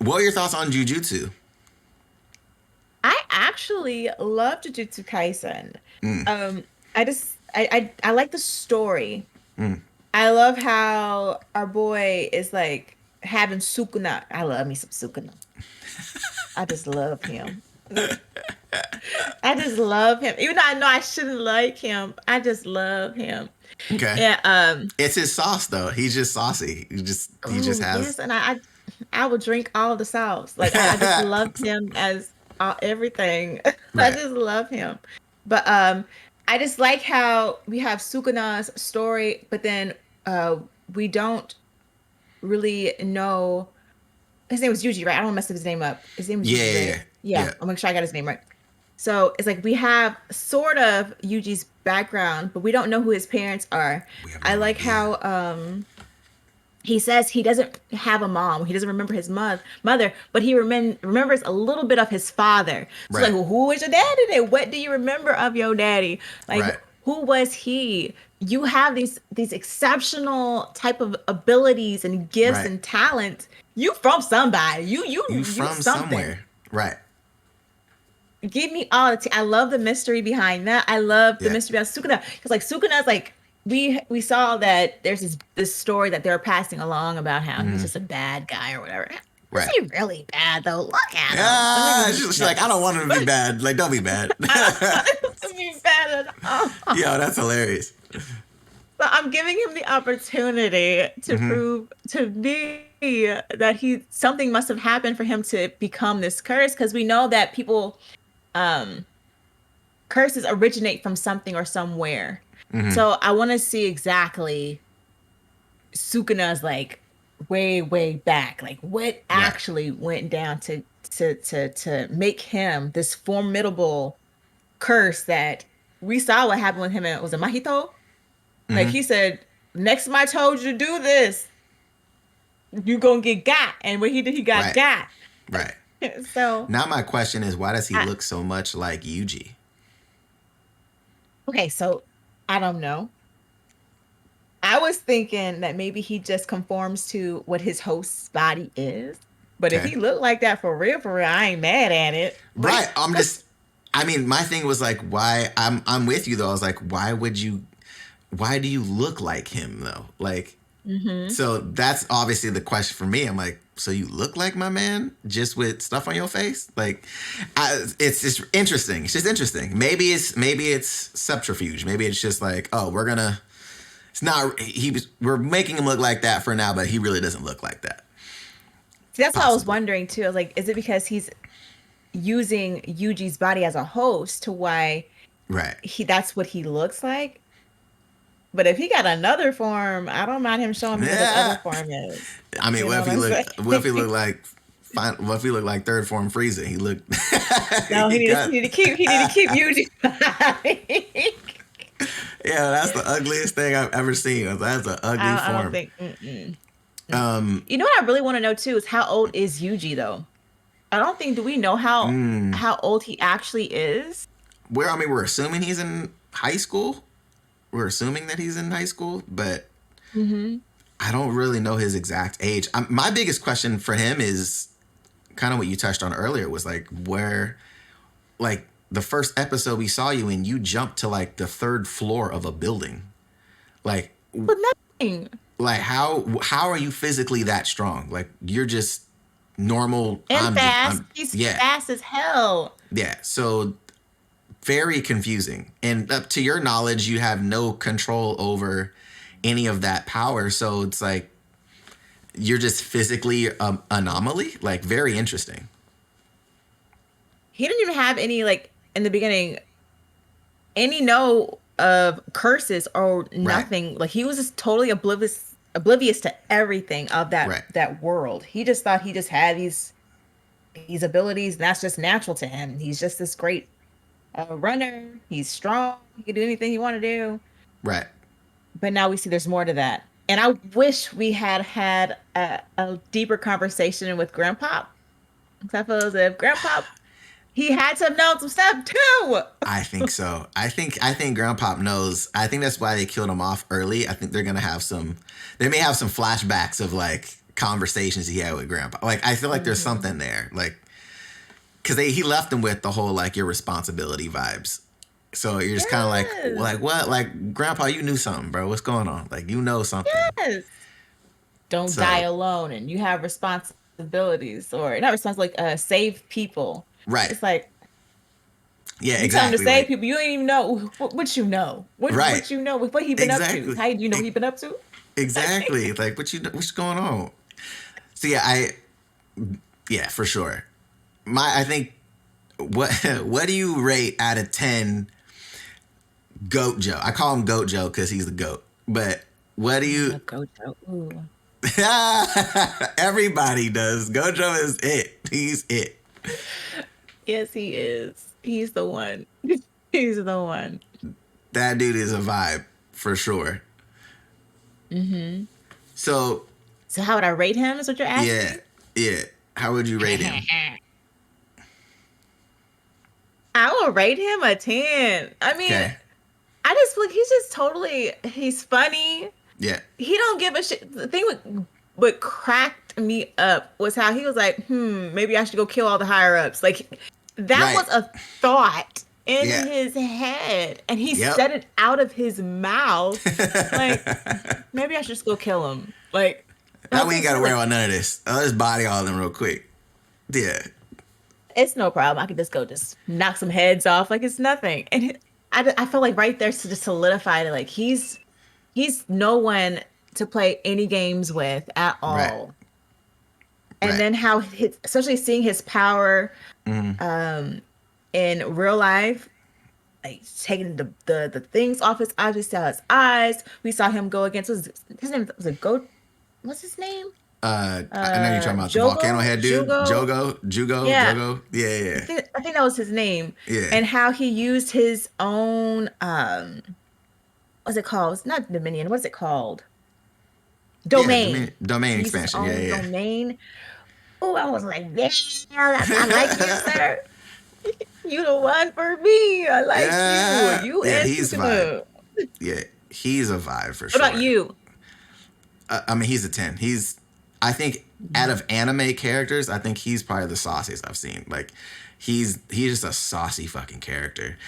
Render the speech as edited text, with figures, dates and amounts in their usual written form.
What are your thoughts on Jujutsu? I actually love Jujutsu Kaisen. Mm, Um, I like the story. mm. I love how our boy is like having Sukuna. I love me some Sukuna. I just love him. I just love him. Even though I know I shouldn't like him, I just love him. Okay. Yeah, It's his sauce though. He's just saucy. He just oh has yes, and I would drink all of the sauce. Like I just love him as everything. I right. just love him. But I just like how we have Sukuna's story, but then uh we don't really know his name was Yuji, right? I don't want to mess his name up. His name was Yeah, Yuji, yeah, right? yeah. Yeah, Yeah. I'll make sure I got his name right. So it's like we have sort of Yuji's background, but we don't know who his parents are. We have I no like idea. how he says he doesn't have a mom. He doesn't remember his mother, but he remembers a little bit of his father. So like, Right. well, who is your daddy then? What do you remember of your daddy? Like, Right. who was he? You have these exceptional type of abilities and gifts Right. and talents. You from somebody. You You from something. somewhere. Right. Give me all the I love the mystery behind that. I love the Yeah. mystery behind Sukuna because like Sukuna's like we saw that there's this story that they're passing along about how he's Hmm. just a bad guy or whatever. Is Right. he really bad though? Look at him. I Yeah. mean, She's no, like, I don't want him to be bad. Like, don't be bad. I don't want him to be bad at all. Yo, that's hilarious. So I'm giving him the opportunity to Hmm. prove to me that he something must have happened for him to become this curse because we know that people um curses originate from something or somewhere. Hmm. So I want to see exactly Sukuna's like way back, like what Right. actually went down to make him this formidable curse that we saw what happened with him and was it Mahito? Like Hmm. he said, next time I told you to do this, you gonna get got. And what he did, he got Right. got. Right. So Now my question is, why does he I look so much like Yuji? okay, so I don't know. I was thinking that maybe he just conforms to what his host's body is. But if Okay. he looked like that for real, I ain't mad at it. Like, Right. I mean, my thing was like, why I'm with you though. I was like, why do you look like him though? Like, hmm so that's obviously the question for me. I'm like, so you look like my man just with stuff on your face? Like, it's just interesting. It's just interesting. Maybe it's subterfuge. Maybe it's just like, oh, it's not, we're making him look like that for now, but he really doesn't look like that. see, that's what I was Possibly. wondering too. I was like, is it because he's using Yuji's body as a host to why Right. he that's what he looks like? But if he got another form, I don't mind him showing me what his other Yeah. form is. I mean, You know what I'm saying? what if he looked like third form Frieza? He looked, No, he got, he need to keep Yuji's body. yeah, that's the ugliest thing I've ever seen. That's an ugly I don't form. think. Mm-mm. Um, You know what I really want to know too is how old is Yuji though? I don't think do we know mm, how old he actually is? I mean, we're assuming he's in high school. We're assuming that he's in high school, but hmm I don't really know his exact age. My biggest question for him is kind of what you touched on earlier was like like the first episode we saw you in, you jumped to like the third floor of a building. Like, But nothing. how are you physically that strong? Like you're just normal. And fast. I'm He's yeah, fast as hell. yeah. So very confusing. And up to your knowledge, you have no control over any of that power. So it's like you're just physically anomaly. Like very interesting. He didn't even have any like in the beginning any know of curses or Right. nothing. Like he was just totally oblivious to everything of Right. that world. He just thought he just had these abilities and that's just natural to him. He's just this great runner. He's strong. He can do anything he want to do. Right. But now we see there's more to that. And I wish we had had a deeper conversation with Grandpa. Because I feel as if Grandpa, he had to have known some stuff too. I think so. I think Grandpa knows. I think that's why they killed him off early. I think they're gonna have some. They may have some flashbacks of like conversations he had with Grandpa. Like, I feel like there's something there. Like, because he left him with the whole, like, your responsibility vibes. So you're just kind of like, what? Like, Grandpa, you knew something, bro. What's going on? Like, you know something. Yes. Don't So, die alone, and you have responsibilities, or not responsible, like save people. right. It's like Yeah, you tell him to exactly. save Like, people, you don't even know what you know. right. What you know, what he been up to. Exactly. How do you know what he been up to? Exactly. Like, what's going on? So, yeah, for sure. I think, what do you rate out of 10 Goat Joe? I call him Goat Joe because he's the goat. But what do you... Gojo. Ooh. Everybody does. Gojo is it. He's it. Yes, he is. He's the one. He's the one. That dude is a vibe for sure. So So how would I rate him? Is what you're asking? yeah. How would you rate him? I will rate him a 10. I mean, Okay. I just feel like he's just totally. He's funny. Yeah. He don't give a shit. The thing what cracked me up was how he was like, maybe I should go kill all the higher ups. Like that Right. was a thought in Yeah. his head, and he Yep. said it out of his mouth. Like maybe I should just go kill him. Like Now we ain't got to worry like, about none of this. Let's body all of them real quick. Yeah. it's no problem. I could just knock some heads off like it's nothing. And I feel like right there to just solidify it. Like he's no one to play any games with at all. Right. And Right. then how especially seeing his power in real life, like taking the things off his eyes, we saw his eyes. We saw him go against his name was a goat. What's his name? I know you're talking about the Jogo? volcano head dude. Jugo? Jugo. Yeah. Jogo. Yeah. I think that was his name. Yeah. And how he used his own what's it called? It's not Dominion. What's it called? Domain. Yeah, domain He used his expansion. own Yeah. domain. Oh, I was like, yeah, I like you, sir. You the one for me. I like Yeah. you. You Yeah, and he's Sukuna. vibe. Yeah, he's a vibe for What sure. about you? I mean, he's a 10. I think out of anime characters, I think he's probably the sauciest I've seen. Like, he's just a saucy fucking character.